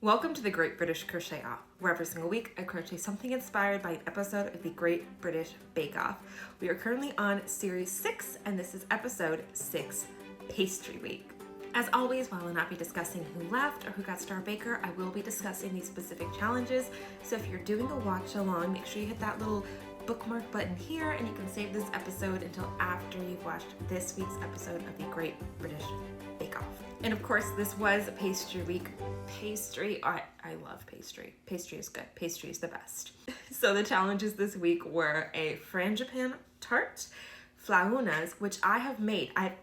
Welcome to the Great British Crochet Off, where every single week I crochet something inspired by an episode of the Great British Bake Off. We are currently on Series 6, and this is episode 6, Pastry Week. As always, while I'll not be discussing who left or who got Star Baker, I will be discussing these specific challenges. So if you're doing a watch along, make sure you hit that little bookmark button here, and you can save this episode until after you've watched this week's episode of the Great British Bake Off. And of course, this was Pastry Week. Pastry, I love pastry. Pastry is good. Pastry is the best. So the challenges this week were a frangipane tart, flaunas, which I have made. I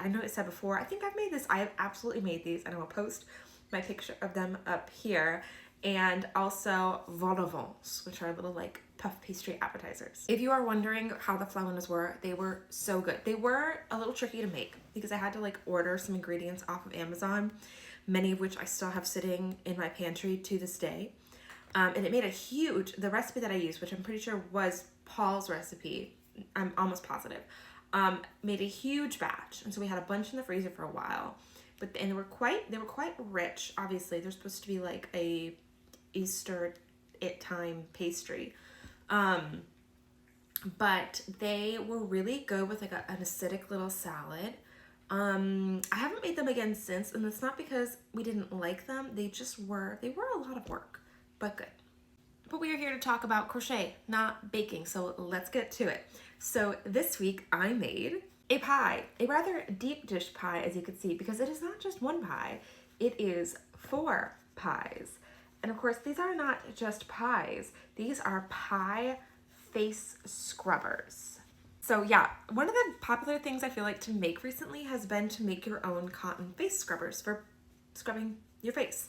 know it said before, I think I've made this. I have absolutely made these, and I will post my picture of them up here. And also vol au vents, which are little like puff pastry appetizers. If you are wondering how the flaunas were, they were so good. They were a little tricky to make because I had to like order some ingredients off of Amazon, many of which I still have sitting in my pantry to this day. And it made the recipe that I used, which I'm pretty sure was Paul's recipe, I'm almost positive, made a huge batch. And so we had a bunch in the freezer for a while, and they were quite rich. Obviously, they're supposed to be like a Easter time pastry. But they were really good with like an acidic little salad. I haven't made them again since, and it's not because we didn't like them. They were a lot of work, but good. But we are here to talk about crochet, not baking. So let's get to it. So this week I made a pie, a rather deep dish pie, as you can see, because it is not just one pie, it is 4 pies. And of course, these are not just pies. These are pie face scrubbers. So yeah, one of the popular things I feel like to make recently has been to make your own cotton face scrubbers for scrubbing your face.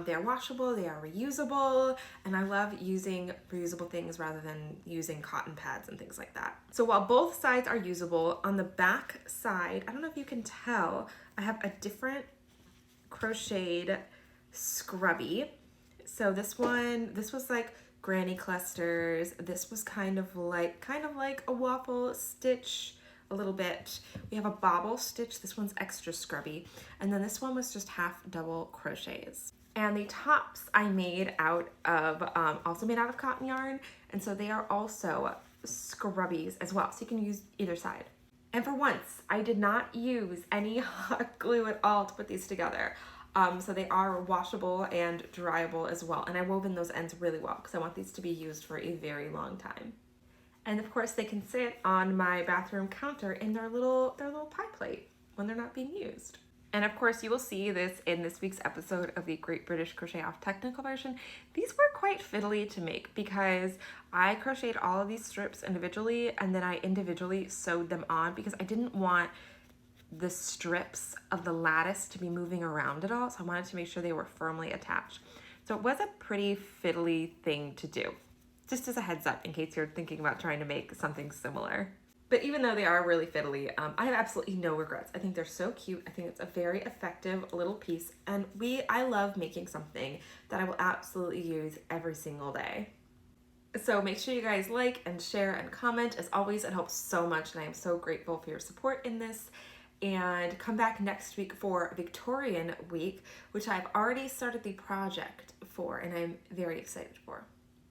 They are washable, they are reusable, and I love using reusable things rather than using cotton pads and things like that. So while both sides are usable, on the back side, I don't know if you can tell, I have a different crocheted scrubby. So this was like granny clusters. This was kind of like a waffle stitch a little bit. We have a bobble stitch. This one's extra scrubby. And then this one was just half double crochets. And the tops I made out of, also made out of cotton yarn. And so they are also scrubbies as well. So you can use either side. And for once, I did not use any hot glue at all to put these together. So they are washable and dryable as well. And I wove in those ends really well because I want these to be used for a very long time. And of course they can sit on my bathroom counter in their little pie plate when they're not being used. And of course you will see this in this week's episode of the Great British Crochet Off technical version. These were quite fiddly to make because I crocheted all of these strips individually and then I individually sewed them on because I didn't want the strips of the lattice to be moving around at all, so I wanted to make sure they were firmly attached. So it was a pretty fiddly thing to do, just as a heads up in case you're thinking about trying to make something similar. But even though they are really fiddly, I have absolutely no regrets. I think they're so cute. I think it's a very effective little piece, and I love making something that I will absolutely use every single day. So make sure you guys like and share and comment. As always, it helps so much, and I am so grateful for your support in this. And come back next week for Victorian week, which I've already started the project for and I'm very excited for.